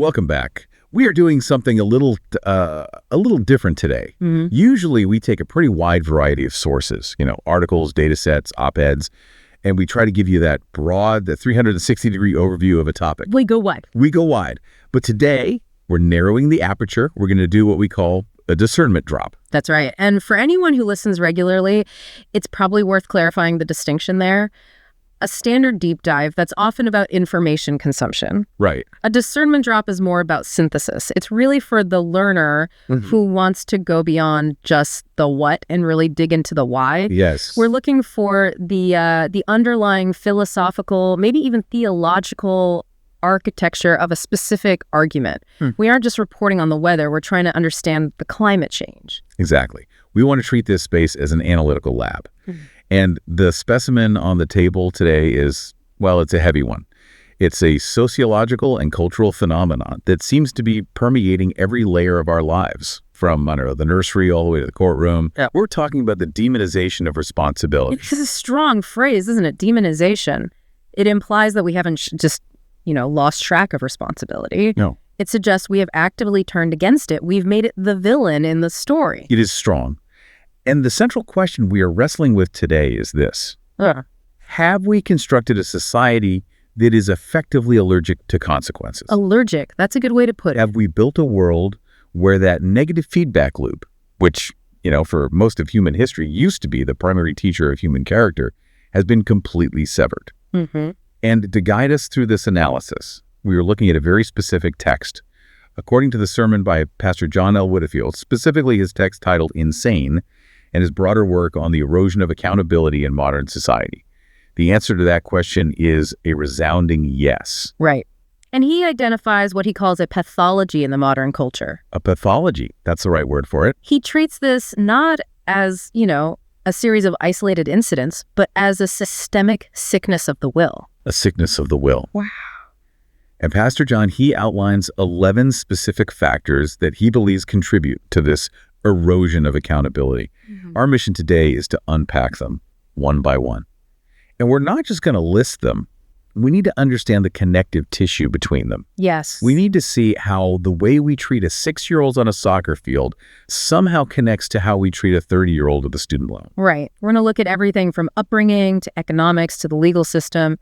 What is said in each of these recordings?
Welcome back. We are doing something a little different today. Usually we take a pretty wide variety of sources, articles, data sets, op-eds, and we try to give you that broad, the 360-degree overview of a topic. We go wide. But today, we're narrowing the aperture. We're going to do what we call a discernment drop. That's right. And for anyone who listens regularly, it's probably worth clarifying the distinction there. A standard deep dive, that's often about information consumption. Right. A discernment drop is more about synthesis. It's really for the learner who wants to go beyond just the what and really dig into the why. Yes. We're looking for the underlying philosophical, maybe even theological architecture of a specific argument. We aren't just reporting on the weather. We're trying to understand the climate change. Exactly. We want to treat this space as an analytical lab. And the specimen on the table today is, well, it's a heavy one. It's a sociological and cultural phenomenon that seems to be permeating every layer of our lives, from, the nursery all the way to the courtroom. Yeah. We're talking about the demonization of responsibility. It's a strong phrase, isn't it? Demonization. It implies that we haven't just, lost track of responsibility. No. It suggests we have actively turned against it. We've made it the villain in the story. It is strong. And the central question we are wrestling with today is this. Have we constructed a society that is effectively allergic to consequences? Allergic. That's a good way to put it. Have we built a world where that negative feedback loop, which, for most of human history used to be the primary teacher of human character, has been completely severed? And to guide us through this analysis, we are looking at a very specific text. According to the sermon by Pastor John L. Widdifield, specifically his text titled Insane, and his broader work on the erosion of accountability in modern society. The answer to that question is a resounding yes. Right. And he identifies what he calls a pathology in the modern culture. A pathology, that's the right word for it. He treats this not as, a series of isolated incidents, but as a systemic sickness of the will. A sickness of the will. Wow. And Pastor John, he outlines 11 specific factors that he believes contribute to this erosion of accountability. Our mission today is to unpack them one by one. And we're not just going to list them. We need to understand the connective tissue between them. Yes. We need to see how the way we treat a 6-year-old on a soccer field somehow connects to how we treat a 30-year-old with a student loan. Right. We're going to look at everything from upbringing to economics to the legal system.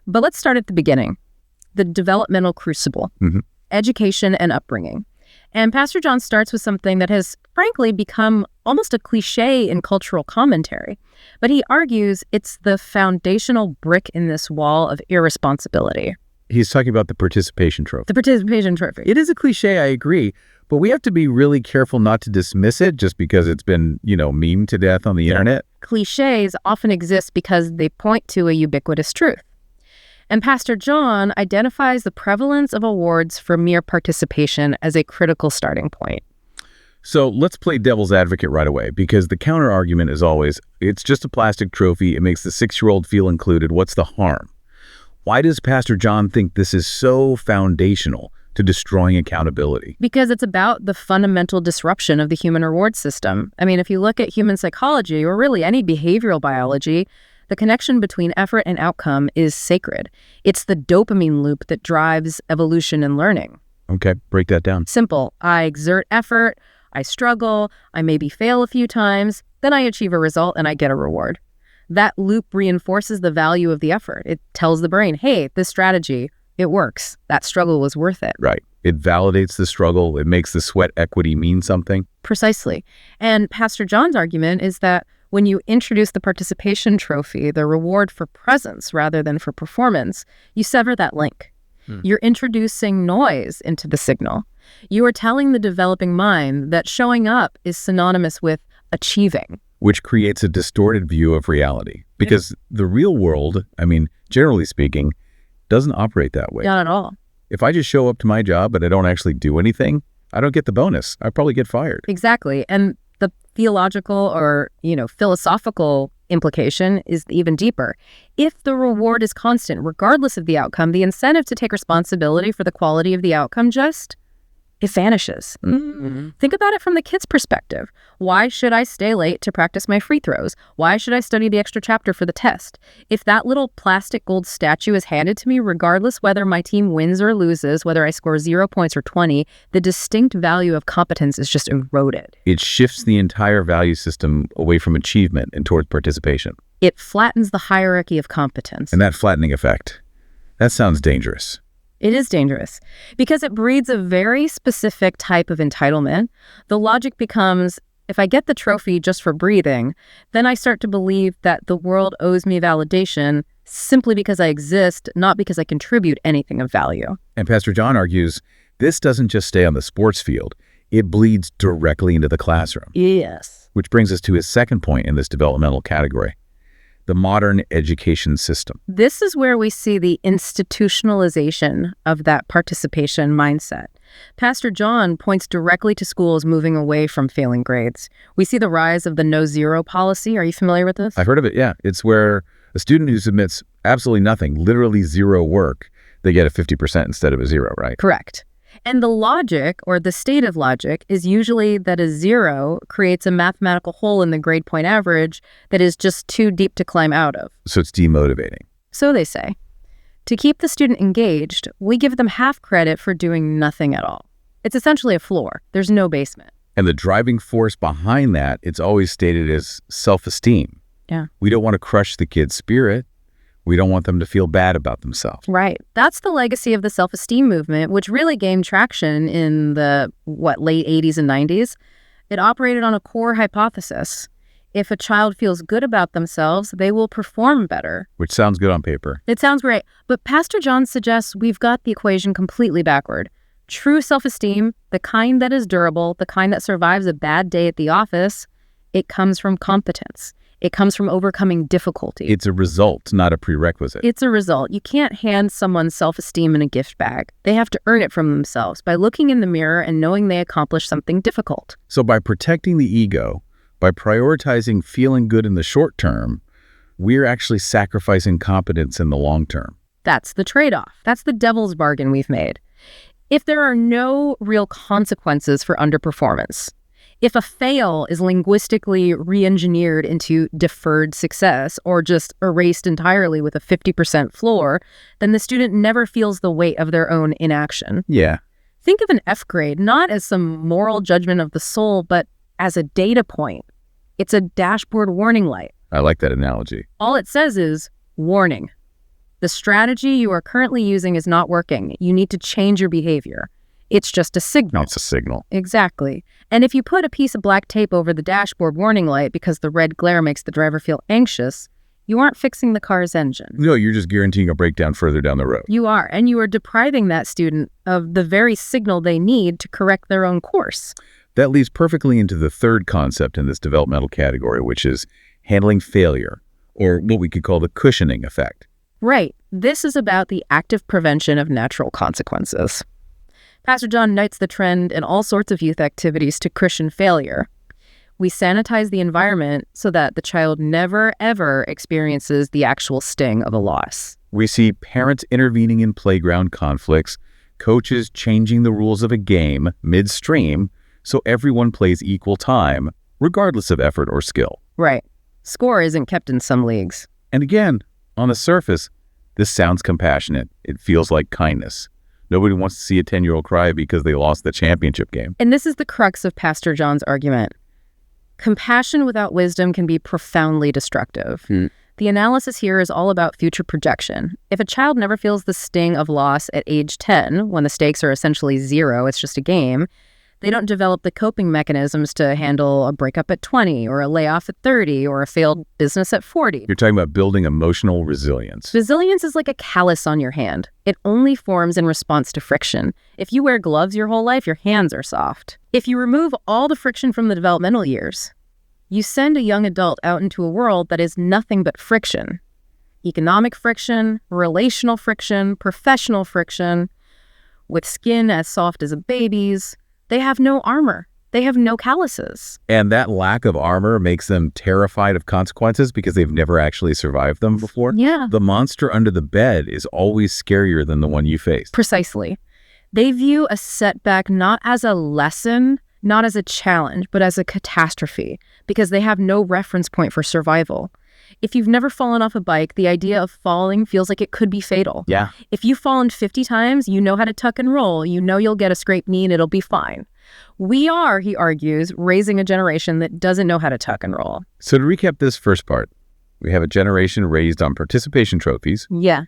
But let's start at the beginning. The developmental crucible, education and upbringing. And Pastor John starts with something that has, frankly, become almost a cliche in cultural commentary. But he argues it's the foundational brick in this wall of irresponsibility. He's talking about the participation trophy. The participation trophy. It is a cliche, I agree. But we have to be really careful not to dismiss it just because it's been, memed to death on the internet. Cliches often exist because they point to a ubiquitous truth. And Pastor John identifies the prevalence of awards for mere participation as a critical starting point. So let's play devil's advocate right away, because the counter argument is always, it's just a plastic trophy. It makes the 6-year-old feel included. What's the harm? Why does Pastor John think this is so foundational to destroying accountability? Because it's about the fundamental disruption of the human reward system. I mean, if you look at human psychology, or really any behavioral biology, the connection between effort and outcome is sacred. It's the dopamine loop that drives evolution and learning. Okay, break that down. Simple. I exert effort, I struggle, I maybe fail a few times, then I achieve a result and I get a reward. That loop reinforces the value of the effort. It tells the brain, hey, this strategy, it works. That struggle was worth it. Right. It validates the struggle. It makes the sweat equity mean something. Precisely. And Pastor John's argument is that when you introduce the participation trophy, the reward for presence rather than for performance, you sever that link. You're introducing noise into the signal. You are telling the developing mind that showing up is synonymous with achieving. Which creates a distorted view of reality. Because the real world, generally speaking, doesn't operate that way. Not at all. If I just show up to my job but I don't actually do anything, I don't get the bonus. I probably get fired. Exactly. And the theological or, philosophical implication is even deeper. If the reward is constant, regardless of the outcome, the incentive to take responsibility for the quality of the outcome just it vanishes. Think about it from the kid's perspective. Why should I stay late to practice my free throws? Why should I study the extra chapter for the test? If that little plastic gold statue is handed to me, regardless whether my team wins or loses, whether I score 0 points or 20, the distinct value of competence is just eroded. It shifts the entire value system away from achievement and towards participation. It flattens the hierarchy of competence. And that flattening effect, that sounds dangerous. It is dangerous because it breeds a very specific type of entitlement. The logic becomes, if I get the trophy just for breathing, then I start to believe that the world owes me validation simply because I exist, not because I contribute anything of value. And Pastor John argues this doesn't just stay on the sports field. It bleeds directly into the classroom. Yes. Which brings us to his second point in this developmental category. The modern education system. This is where we see the institutionalization of that participation mindset. Pastor John points directly to schools moving away from failing grades. We see the rise of the no-zero policy. Are you familiar with this? I've heard of it, yeah. It's where a student who submits absolutely nothing, literally zero work, they get a 50% instead of a 0, right? Correct. And the logic, or the state of logic, is usually that a 0 creates a mathematical hole in the grade point average that is just too deep to climb out of. So it's demotivating. So they say. To keep the student engaged, we give them half credit for doing nothing at all. It's essentially a floor. There's no basement. And the driving force behind that, it's always stated as self-esteem. Yeah. We don't want to crush the kid's spirit. We don't want them to feel bad about themselves. Right. That's the legacy of the self-esteem movement, which really gained traction in the, late 80s and 90s. It operated on a core hypothesis. If a child feels good about themselves, they will perform better. Which sounds good on paper. It sounds great. But Pastor John suggests we've got the equation completely backward. True self-esteem, the kind that is durable, the kind that survives a bad day at the office, it comes from competence. It comes from overcoming difficulty. It's a result, not a prerequisite. It's a result. You can't hand someone self-esteem in a gift bag. They have to earn it from themselves by looking in the mirror and knowing they accomplished something difficult. So by protecting the ego, by prioritizing feeling good in the short term, we're actually sacrificing competence in the long term. That's the trade-off. That's the devil's bargain we've made. If there are no real consequences for underperformance, if a fail is linguistically re-engineered into deferred success or just erased entirely with a 50% floor, then the student never feels the weight of their own inaction. Yeah. Think of an F grade not as some moral judgment of the soul, but as a data point. It's a dashboard warning light. I like that analogy. All it says is, warning. The strategy you are currently using is not working. You need to change your behavior. It's just a signal. It's a signal. Exactly. And if you put a piece of black tape over the dashboard warning light because the red glare makes the driver feel anxious, you aren't fixing the car's engine. No, you're just guaranteeing a breakdown further down the road. You are, and you are depriving that student of the very signal they need to correct their own course. That leads perfectly into the third concept in this developmental category, which is handling failure, or what we could call the cushioning effect. Right. This is about the active prevention of natural consequences. Pastor John notes the trend in all sorts of youth activities to cushion failure. We sanitize the environment so that the child never, ever experiences the actual sting of a loss. We see parents intervening in playground conflicts, coaches changing the rules of a game midstream so everyone plays equal time, regardless of effort or skill. Right. Score isn't kept in some leagues. And again, on the surface, this sounds compassionate. It feels like kindness. Nobody wants to see a 10-year-old cry because they lost the championship game. And this is the crux of Pastor John's argument. Compassion without wisdom can be profoundly destructive. The analysis here is all about future projection. If a child never feels the sting of loss at age 10, when the stakes are essentially 0, it's just a game, they don't develop the coping mechanisms to handle a breakup at 20 or a layoff at 30 or a failed business at 40. You're talking about building emotional resilience. Resilience is like a callus on your hand. It only forms in response to friction. If you wear gloves your whole life, your hands are soft. If you remove all the friction from the developmental years, you send a young adult out into a world that is nothing but friction. Economic friction, relational friction, professional friction, with skin as soft as a baby's. They have no armor. They have no calluses. And that lack of armor makes them terrified of consequences because they've never actually survived them before. Yeah. The monster under the bed is always scarier than the one you faced. Precisely. They view a setback not as a lesson, not as a challenge, but as a catastrophe, because they have no reference point for survival. If you've never fallen off a bike, the idea of falling feels like it could be fatal. Yeah. If you've fallen 50 times, you know how to tuck and roll. You know you'll get a scraped knee and it'll be fine. We are, he argues, raising a generation that doesn't know how to tuck and roll. So to recap this first part, we have a generation raised on participation trophies,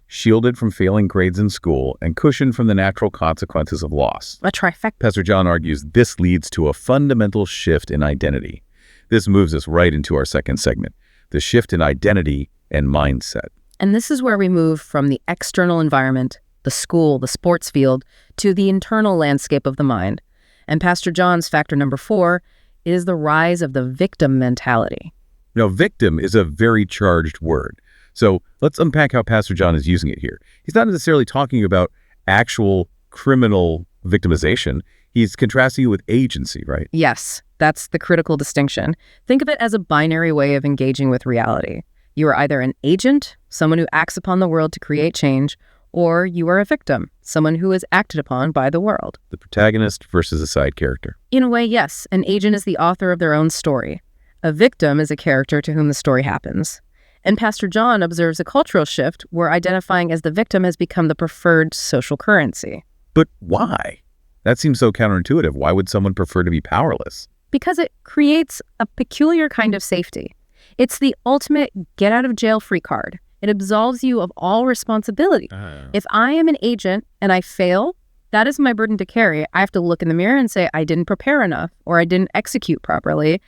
shielded from failing grades in school, and cushioned from the natural consequences of loss. A trifecta. Pastor John argues this leads to a fundamental shift in identity. This moves us right into our second segment, the shift in identity and mindset. And this is where we move from the external environment, the school, the sports field, to the internal landscape of the mind. And Pastor John's factor number 4 is the rise of the victim mentality. Now, victim is a very charged word. So let's unpack how Pastor John is using it here. He's not necessarily talking about actual criminal victimization. He's contrasting it with agency, right? Yes, that's the critical distinction. Think of it as a binary way of engaging with reality. You are either an agent, someone who acts upon the world to create change, or you are a victim, someone who is acted upon by the world. The protagonist versus a side character. In a way, yes, an agent is the author of their own story. A victim is a character to whom the story happens. And Pastor John observes a cultural shift where identifying as the victim has become the preferred social currency. But why? That seems so counterintuitive. Why would someone prefer to be powerless? Because it creates a peculiar kind of safety. It's the ultimate get-out-of-jail-free card. It absolves you of all responsibility. If I am an agent and I fail, that is my burden to carry. I have to look in the mirror and say, I didn't prepare enough, or I didn't execute properly.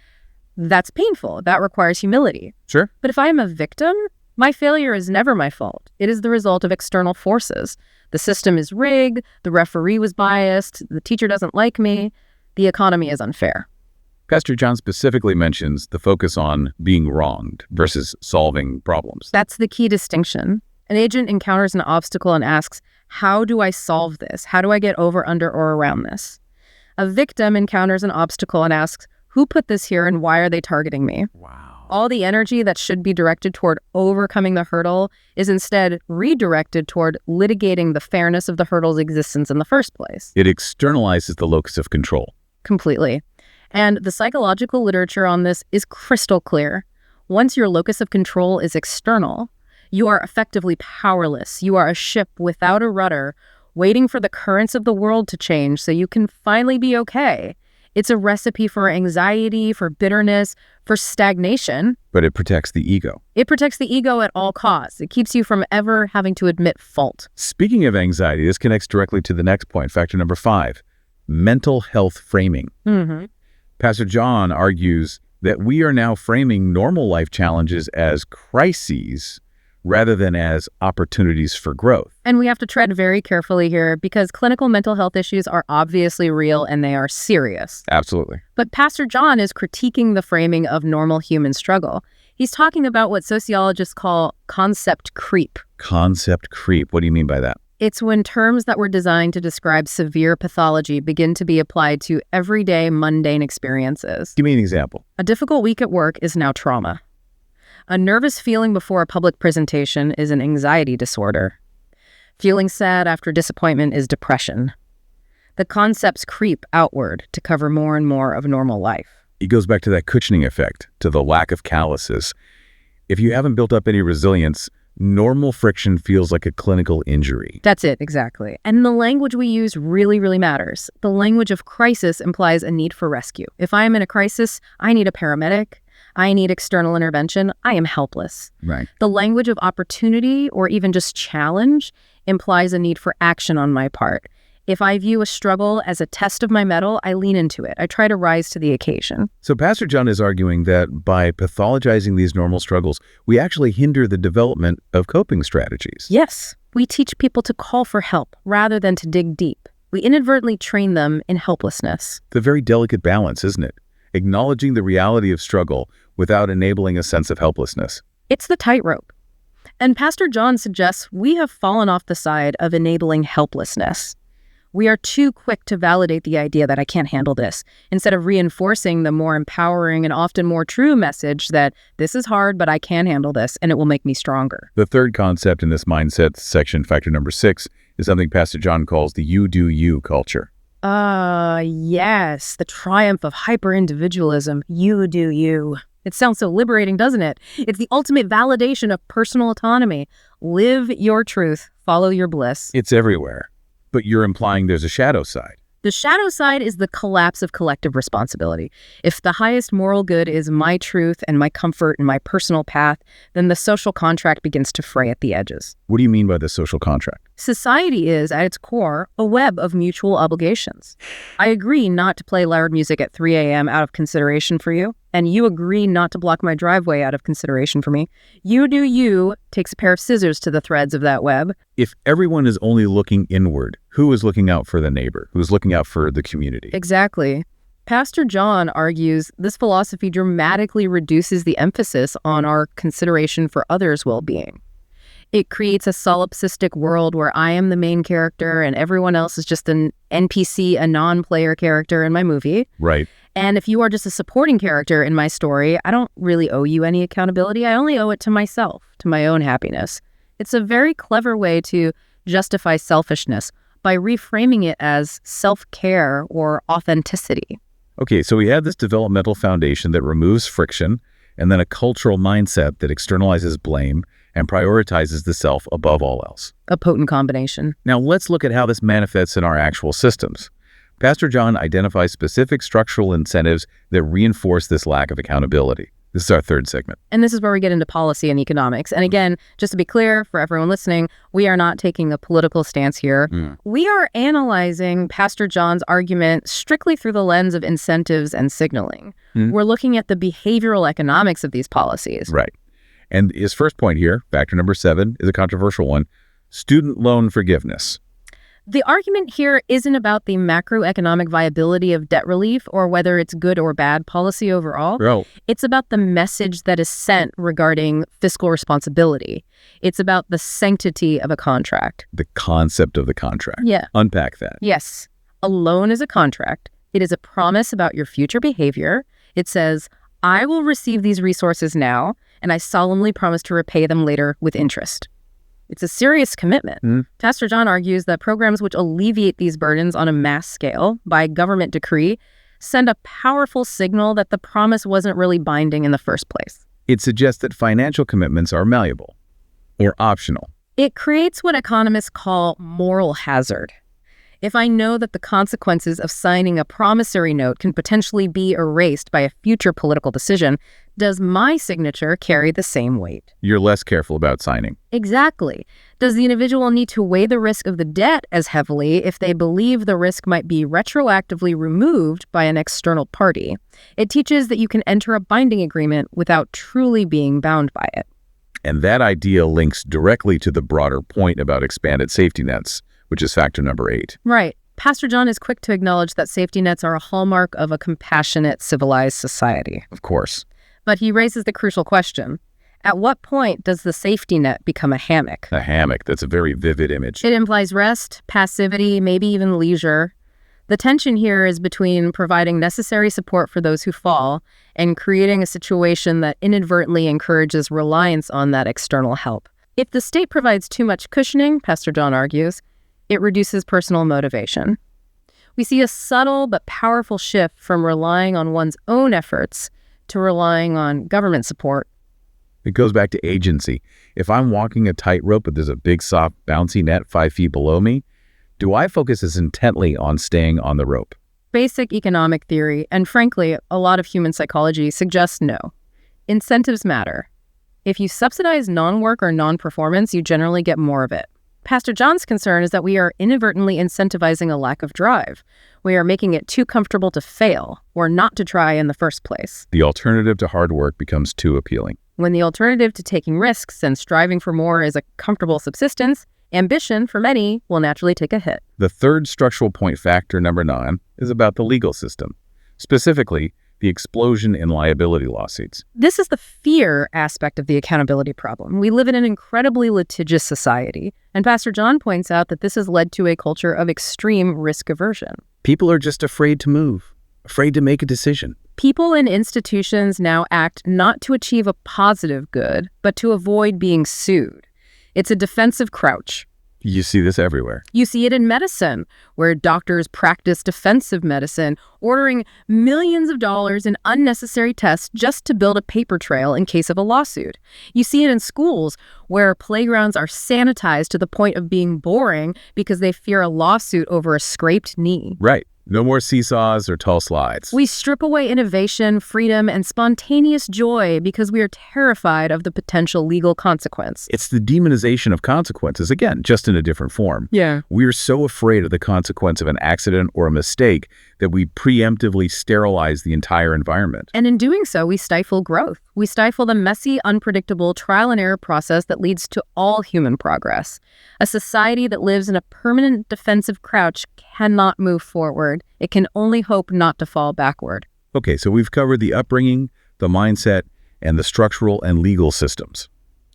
That's painful. That requires humility. Sure. But if I am a victim, my failure is never my fault. It is the result of external forces. The system is rigged, the referee was biased, the teacher doesn't like me, the economy is unfair. Pastor John specifically mentions the focus on being wronged versus solving problems. That's the key distinction. An agent encounters an obstacle and asks, how do I solve this? How do I get over, under, or around this? A victim encounters an obstacle and asks, who put this here and why are they targeting me? Wow. All the energy that should be directed toward overcoming the hurdle is instead redirected toward litigating the fairness of the hurdle's existence in the first place. It externalizes the locus of control. Completely. And the psychological literature on this is crystal clear. Once your locus of control is external, you are effectively powerless. You are a ship without a rudder, waiting for the currents of the world to change so you can finally be okay. It's a recipe for anxiety, for bitterness, for stagnation. But it protects the ego. It protects the ego at all costs. It keeps you from ever having to admit fault. Speaking of anxiety, this connects directly to the next point, factor number 5, mental health framing. Pastor John argues that we are now framing normal life challenges as crises rather than as opportunities for growth. And we have to tread very carefully here because clinical mental health issues are obviously real and they are serious. Absolutely. But Pastor John is critiquing the framing of normal human struggle. He's talking about what sociologists call concept creep. Concept creep. What do you mean by that? It's when terms that were designed to describe severe pathology begin to be applied to everyday mundane experiences. Give me an example. A difficult week at work is now trauma. A nervous feeling before a public presentation is an anxiety disorder. Feeling sad after disappointment is depression. The concepts creep outward to cover more and more of normal life. It goes back to that cushioning effect, to the lack of calluses. If you haven't built up any resilience, normal friction feels like a clinical injury. That's it, exactly. And the language we use really, really matters. The language of crisis implies a need for rescue. If I am in a crisis, I need a paramedic. I need external intervention. I am helpless. Right. The language of opportunity or even just challenge implies a need for action on my part. If I view a struggle as a test of my mettle, I lean into it. I try to rise to the occasion. So Pastor John is arguing that by pathologizing these normal struggles, we actually hinder the development of coping strategies. Yes, we teach people to call for help rather than to dig deep. We inadvertently train them in helplessness. The very delicate balance, isn't it? Acknowledging the reality of struggle without enabling a sense of helplessness. It's the tightrope. And Pastor John suggests we have fallen off the side of enabling helplessness. We are too quick to validate the idea that I can't handle this, instead of reinforcing the more empowering and often more true message that this is hard, but I can handle this, and it will make me stronger. The third concept in this mindset section, factor number 6, is something Pastor John calls the you do you culture. Yes, the triumph of hyper-individualism. You do you. It sounds so liberating, doesn't it? It's the ultimate validation of personal autonomy. Live your truth, follow your bliss. It's everywhere. But you're implying there's a shadow side. The shadow side is the collapse of collective responsibility. If the highest moral good is my truth and my comfort and my personal path, then the social contract begins to fray at the edges. What do you mean by the social contract? Society is, at its core, a web of mutual obligations. I agree not to play loud music at 3 a.m. out of consideration for you, and you agree not to block my driveway out of consideration for me. You do you takes a pair of scissors to the threads of that web. If everyone is only looking inward, who is looking out for the neighbor? Who's looking out for the community? Exactly. Pastor John argues this philosophy dramatically reduces the emphasis on our consideration for others' well-being. It creates a solipsistic world where I am the main character and everyone else is just an NPC, a non-player character in my movie. Right. And if you are just a supporting character in my story, I don't really owe you any accountability. I only owe it to myself, to my own happiness. It's a very clever way to justify selfishness by reframing it as self-care or authenticity. Okay, so we have this developmental foundation that removes friction, and then a cultural mindset that externalizes blame and prioritizes the self above all else. A potent combination. Now let's look at how this manifests in our actual systems. Pastor John identifies specific structural incentives that reinforce this lack of accountability. This is our third segment. And this is where we get into policy and economics. And again, just to be clear for everyone listening, we are not taking a political stance here. We are analyzing Pastor John's argument strictly through the lens of incentives and signaling. We're looking at the behavioral economics of these policies. Right. And his first point here, factor number 7, is a controversial one: student loan forgiveness. The argument here isn't about the macroeconomic viability of debt relief or whether it's good or bad policy overall. Oh. It's about the message that is sent regarding fiscal responsibility. It's about the sanctity of a contract. The concept of the contract. Yeah. Unpack that. Yes. A loan is a contract. It is a promise about your future behavior. It says, I will receive these resources now, and I solemnly promise to repay them later with interest. It's a serious commitment. Pastor John argues that programs which alleviate these burdens on a mass scale by government decree send a powerful signal that the promise wasn't really binding in the first place. It suggests that financial commitments are malleable or optional. It creates what economists call moral hazard. If I know that the consequences of signing a promissory note can potentially be erased by a future political decision, does my signature carry the same weight? You're less careful about signing. Exactly. Does the individual need to weigh the risk of the debt as heavily if they believe the risk might be retroactively removed by an external party? It teaches that you can enter a binding agreement without truly being bound by it. And that idea links directly to the broader point about expanded safety nets, which is factor number 8. Right. Pastor John is quick to acknowledge that safety nets are a hallmark of a compassionate, civilized society. Of course. But he raises the crucial question. At what point does the safety net become a hammock? A hammock. That's a very vivid image. It implies rest, passivity, maybe even leisure. The tension here is between providing necessary support for those who fall and creating a situation that inadvertently encourages reliance on that external help. If the state provides too much cushioning, Pastor John argues, it reduces personal motivation. We see a subtle but powerful shift from relying on one's own efforts to relying on government support. It goes back to agency. If I'm walking a tightrope but there's a big, soft, bouncy net 5 feet below me, do I focus as intently on staying on the rope? Basic economic theory, and frankly, a lot of human psychology, suggests no. Incentives matter. If you subsidize non-work or non-performance, you generally get more of it. Pastor John's concern is that we are inadvertently incentivizing a lack of drive. We are making it too comfortable to fail or not to try in the first place. The alternative to hard work becomes too appealing. When the alternative to taking risks and striving for more is a comfortable subsistence, ambition, for many, will naturally take a hit. The third structural point, factor number 9, is about the legal system. Specifically, the explosion in liability lawsuits. This is the fear aspect of the accountability problem. We live in an incredibly litigious society, and Pastor John points out that this has led to a culture of extreme risk aversion. People are just afraid to move, afraid to make a decision. People in institutions now act not to achieve a positive good, but to avoid being sued. It's a defensive crouch. You see this everywhere. You see it in medicine, where doctors practice defensive medicine, ordering millions of dollars in unnecessary tests just to build a paper trail in case of a lawsuit. You see it in schools, where playgrounds are sanitized to the point of being boring because they fear a lawsuit over a scraped knee. Right. No more seesaws or tall slides. We strip away innovation, freedom, and spontaneous joy because we are terrified of the potential legal consequence. It's the demonization of consequences, again, just in a different form. Yeah. We're so afraid of the consequence of an accident or a mistake that we preemptively sterilize the entire environment. And in doing so, we stifle growth. We stifle the messy, unpredictable trial and error process that leads to all human progress. A society that lives in a permanent defensive crouch cannot move forward. It can only hope not to fall backward. Okay, so we've covered the upbringing, the mindset, and the structural and legal systems.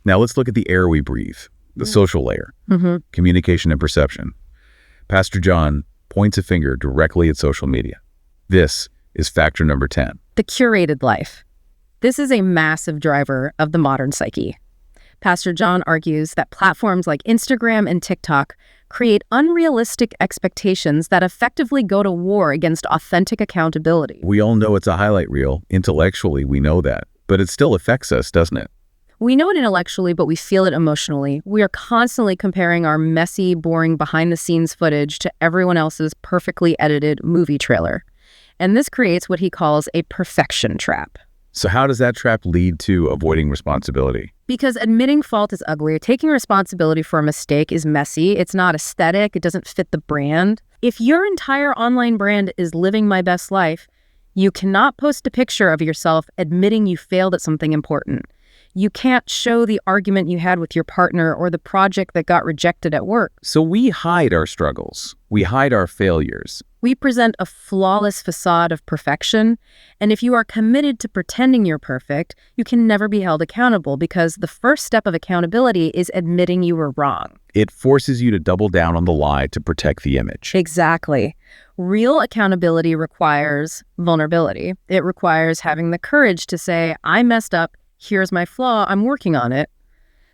Now let's look at the air we breathe, the social layer, communication and perception. Pastor John points a finger directly at social media. This is factor number 10. The curated life. This is a massive driver of the modern psyche. Pastor John argues that platforms like Instagram and TikTok create unrealistic expectations that effectively go to war against authentic accountability. We all know it's a highlight reel. Intellectually, we know that. But it still affects us, doesn't it? We know it intellectually, but we feel it emotionally. We are constantly comparing our messy, boring behind-the-scenes footage to everyone else's perfectly edited movie trailer. And this creates what he calls a perfection trap. So how does that trap lead to avoiding responsibility? Because admitting fault is ugly. Taking responsibility for a mistake is messy. It's not aesthetic. It doesn't fit the brand. If your entire online brand is living my best life, you cannot post a picture of yourself admitting you failed at something important. You can't show the argument you had with your partner or the project that got rejected at work. So we hide our struggles. We hide our failures. We present a flawless facade of perfection, and if you are committed to pretending you're perfect, you can never be held accountable because the first step of accountability is admitting you were wrong. It forces you to double down on the lie to protect the image. Exactly. Real accountability requires vulnerability. It requires having the courage to say, I messed up. Here's my flaw, I'm working on it.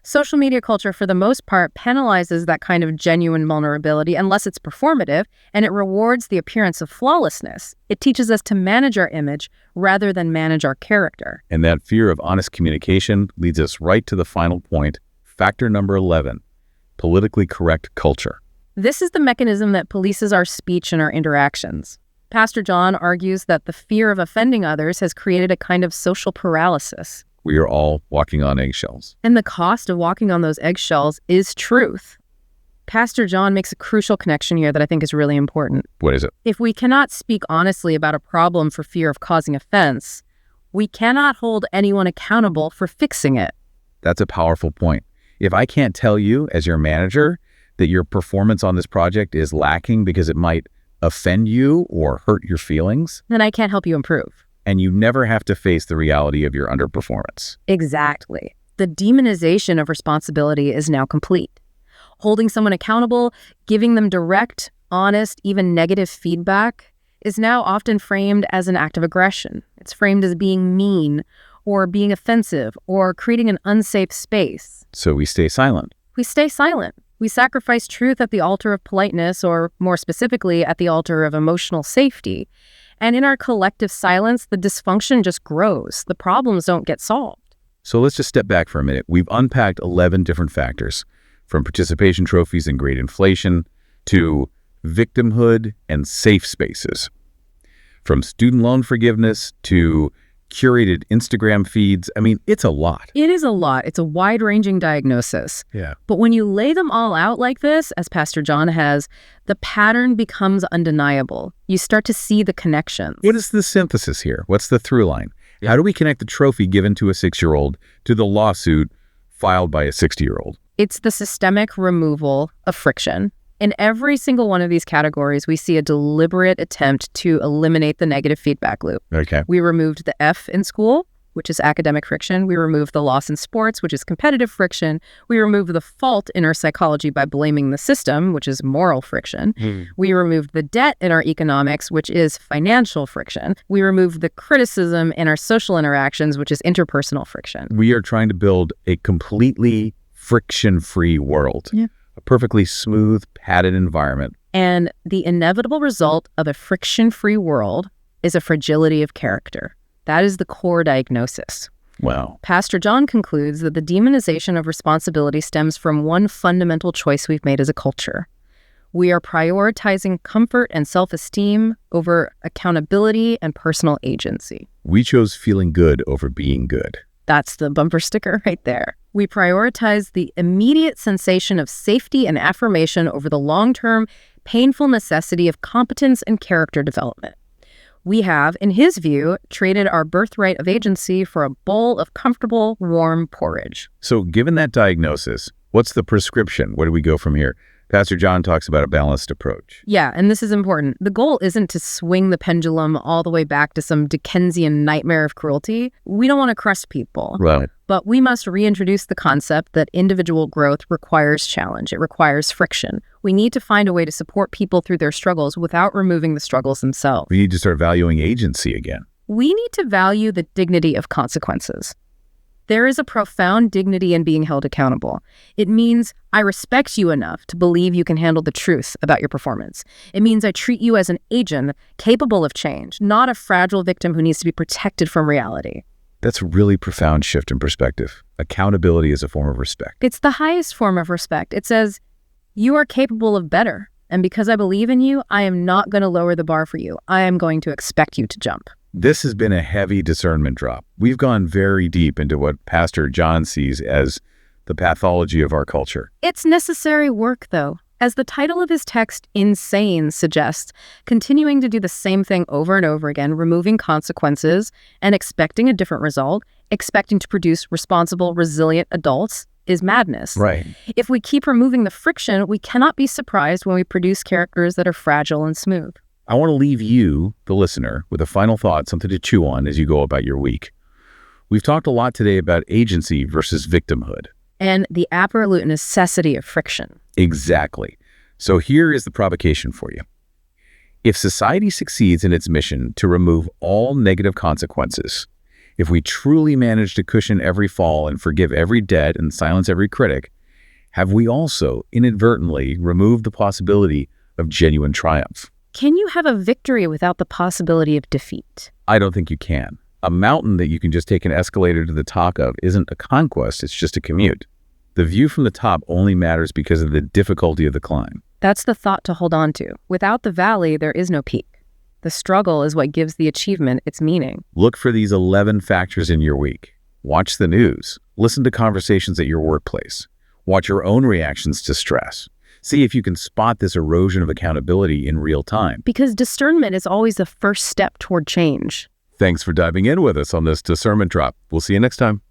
Social media culture, for the most part, penalizes that kind of genuine vulnerability unless it's performative, and it rewards the appearance of flawlessness. It teaches us to manage our image rather than manage our character. And that fear of honest communication leads us right to the final point, factor number 11, politically correct culture. This is the mechanism that polices our speech and our interactions. Pastor John argues that the fear of offending others has created a kind of social paralysis. We are all walking on eggshells. And the cost of walking on those eggshells is truth. Pastor John makes a crucial connection here that I think is really important. What is it? If we cannot speak honestly about a problem for fear of causing offense, we cannot hold anyone accountable for fixing it. That's a powerful point. If I can't tell you as your manager that your performance on this project is lacking because it might offend you or hurt your feelings, then I can't help you improve. And you never have to face the reality of your underperformance. Exactly. The demonization of responsibility is now complete. Holding someone accountable, giving them direct, honest, even negative feedback is now often framed as an act of aggression. It's framed as being mean or being offensive or creating an unsafe space. So we stay silent. We stay silent. We sacrifice truth at the altar of politeness, or more specifically, at the altar of emotional safety. And in our collective silence, the dysfunction just grows. The problems don't get solved. So let's just step back for a minute. We've unpacked 11 different factors, from participation trophies and great inflation to victimhood and safe spaces, from student loan forgiveness to curated Instagram feeds. I mean, it's a lot. It is a lot. It's a wide-ranging diagnosis. Yeah. But when you lay them all out like this, as Pastor John has, the pattern becomes undeniable. You start to see the connections. What is the synthesis here? What's the through line? How do we connect the trophy given to a 6-year-old to the lawsuit filed by a 60-year-old? It's the systemic removal of friction. In every single one of these categories, we see a deliberate attempt to eliminate the negative feedback loop. Okay. We removed the F in school, which is academic friction. We removed the loss in sports, which is competitive friction. We removed the fault in our psychology by blaming the system, which is moral friction. We removed the debt in our economics, which is financial friction. We removed the criticism in our social interactions, which is interpersonal friction. We are trying to build a completely friction-free world. Yeah. A perfectly smooth, padded environment. And the inevitable result of a friction-free world is a fragility of character. That is the core diagnosis. Wow. Pastor John concludes that the demonization of responsibility stems from one fundamental choice we've made as a culture. We are prioritizing comfort and self-esteem over accountability and personal agency. We chose feeling good over being good. That's the bumper sticker right there. We prioritize the immediate sensation of safety and affirmation over the long-term, painful necessity of competence and character development. We have, in his view, traded our birthright of agency for a bowl of comfortable, warm porridge. So given that diagnosis, what's the prescription? Where do we go from here? Pastor John talks about a balanced approach. Yeah, and this is important. The goal isn't to swing the pendulum all the way back to some Dickensian nightmare of cruelty. We don't want to crush people. Right. But we must reintroduce the concept that individual growth requires challenge. It requires friction. We need to find a way to support people through their struggles without removing the struggles themselves. We need to start valuing agency again. We need to value the dignity of consequences. There is a profound dignity in being held accountable. It means I respect you enough to believe you can handle the truth about your performance. It means I treat you as an agent capable of change, not a fragile victim who needs to be protected from reality. That's a really profound shift in perspective. Accountability is a form of respect. It's the highest form of respect. It says, you are capable of better. And because I believe in you, I am not going to lower the bar for you. I am going to expect you to jump. This has been a heavy discernment drop. We've gone very deep into what Pastor John sees as the pathology of our culture. It's necessary work, though. As the title of his text, Insane, suggests, continuing to do the same thing over and over again, removing consequences and expecting a different result, expecting to produce responsible, resilient adults, is madness. Right. If we keep removing the friction, we cannot be surprised when we produce characters that are fragile and smooth. I want to leave you, the listener, with a final thought, something to chew on as you go about your week. We've talked a lot today about agency versus victimhood. And the absolute necessity of friction. Exactly. So here is the provocation for you. If society succeeds in its mission to remove all negative consequences, if we truly manage to cushion every fall and forgive every debt and silence every critic, have we also inadvertently removed the possibility of genuine triumph? Can you have a victory without the possibility of defeat? I don't think you can. A mountain that you can just take an escalator to the top of isn't a conquest, it's just a commute. The view from the top only matters because of the difficulty of the climb. That's the thought to hold on to. Without the valley, there is no peak. The struggle is what gives the achievement its meaning. Look for these 11 factors in your week. Watch the news. Listen to conversations at your workplace. Watch your own reactions to stress. See if you can spot this erosion of accountability in real time. Because discernment is always the first step toward change. Thanks for diving in with us on this Discernment Drop. We'll see you next time.